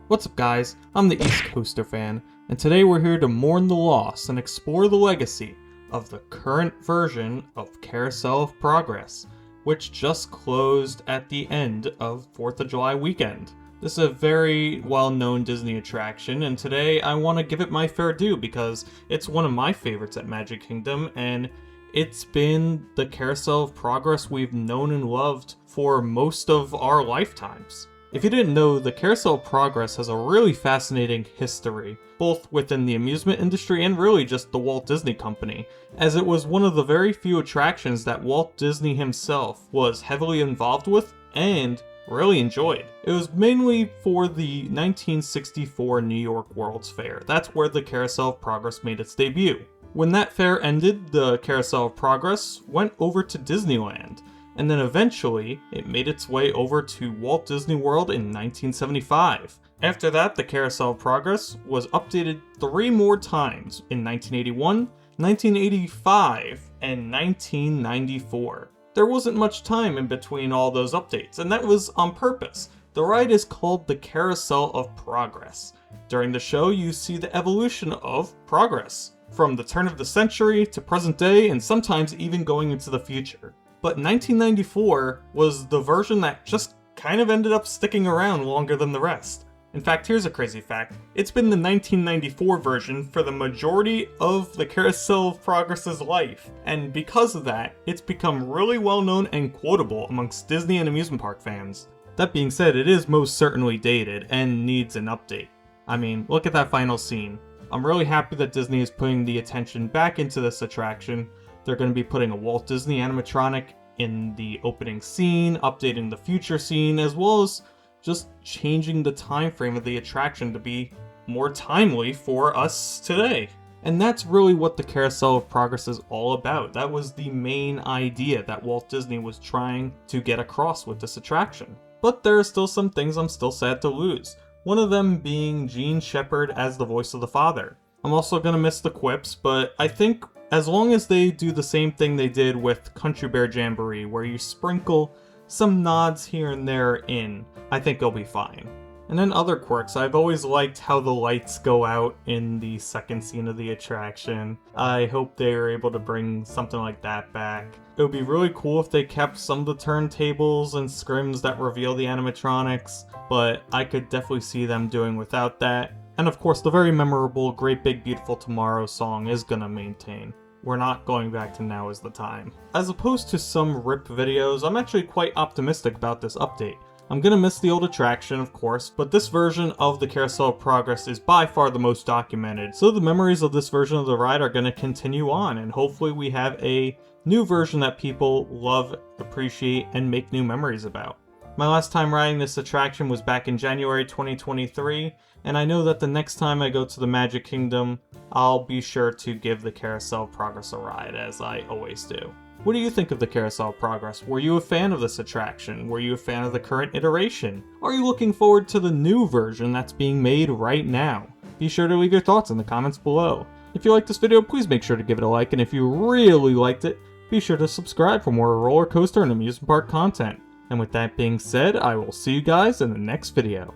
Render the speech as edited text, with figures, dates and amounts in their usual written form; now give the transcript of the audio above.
What's up guys, I'm the East Coaster fan, and today we're here to mourn the loss and explore the legacy of the current version of Carousel of Progress, which just closed at the end of 4th of July weekend. This is a very well-known Disney attraction, and today I want to give it my fair due because it's one of my favorites at Magic Kingdom, and it's been the Carousel of Progress we've known and loved for most of our lifetimes. If you didn't know, the Carousel of Progress has a really fascinating history, both within the amusement industry and really just the Walt Disney Company, as it was one of the very few attractions that Walt Disney himself was heavily involved with and really enjoyed. It was mainly for the 1964 New York World's Fair. That's where the Carousel of Progress made its debut. When that fair ended, the Carousel of Progress went over to Disneyland, and then eventually it made its way over to Walt Disney World in 1975. After that, the Carousel of Progress was updated 3 more times in 1981, 1985, and 1994. There wasn't much time in between all those updates, and that was on purpose. The ride is called the Carousel of Progress. During the show, you see the evolution of Progress, from the turn of the century to present day, and sometimes even going into the future. But 1994 was the version that just kind of ended up sticking around longer than the rest. In fact, here's a crazy fact. It's been the 1994 version for the majority of the Carousel of Progress's life, and because of that, it's become really well known and quotable amongst Disney and amusement park fans. That being said, it is most certainly dated and needs an update. I mean, look at that final scene. I'm really happy that Disney is putting the attention back into this attraction. They're going to be putting a Walt Disney animatronic in the opening scene, updating the future scene, as well as just changing the time frame of the attraction to be more timely for us today. And that's really what the Carousel of Progress is all about. That was the main idea that Walt Disney was trying to get across with this attraction. But there are still some things I'm still sad to lose. One of them being Gene Shepard as the voice of the father. I'm also going to miss the quips, but I think as long as they do the same thing they did with Country Bear Jamboree, where you sprinkle some nods here and there in, I think it'll be fine. And then other quirks, I've always liked how the lights go out in the second scene of the attraction. I hope they are able to bring something like that back. It would be really cool if they kept some of the turntables and scrims that reveal the animatronics, but I could definitely see them doing without that. And of course, the very memorable Great Big Beautiful Tomorrow song is gonna maintain. We're not going back to Now Is the Time. As opposed to some RIP videos, I'm actually quite optimistic about this update. I'm gonna miss the old attraction, of course, but this version of the Carousel of Progress is by far the most documented, so the memories of this version of the ride are gonna continue on, and hopefully we have a new version that people love, appreciate, and make new memories about. My last time riding this attraction was back in January 2023, and I know that the next time I go to the Magic Kingdom, I'll be sure to give the Carousel of Progress a ride, as I always do. What do you think of the Carousel of Progress? Were you a fan of this attraction? Were you a fan of the current iteration? Are you looking forward to the new version that's being made right now? Be sure to leave your thoughts in the comments below. If you liked this video, please make sure to give it a like, and if you really liked it, be sure to subscribe for more roller coaster and amusement park content. And with that being said, I will see you guys in the next video.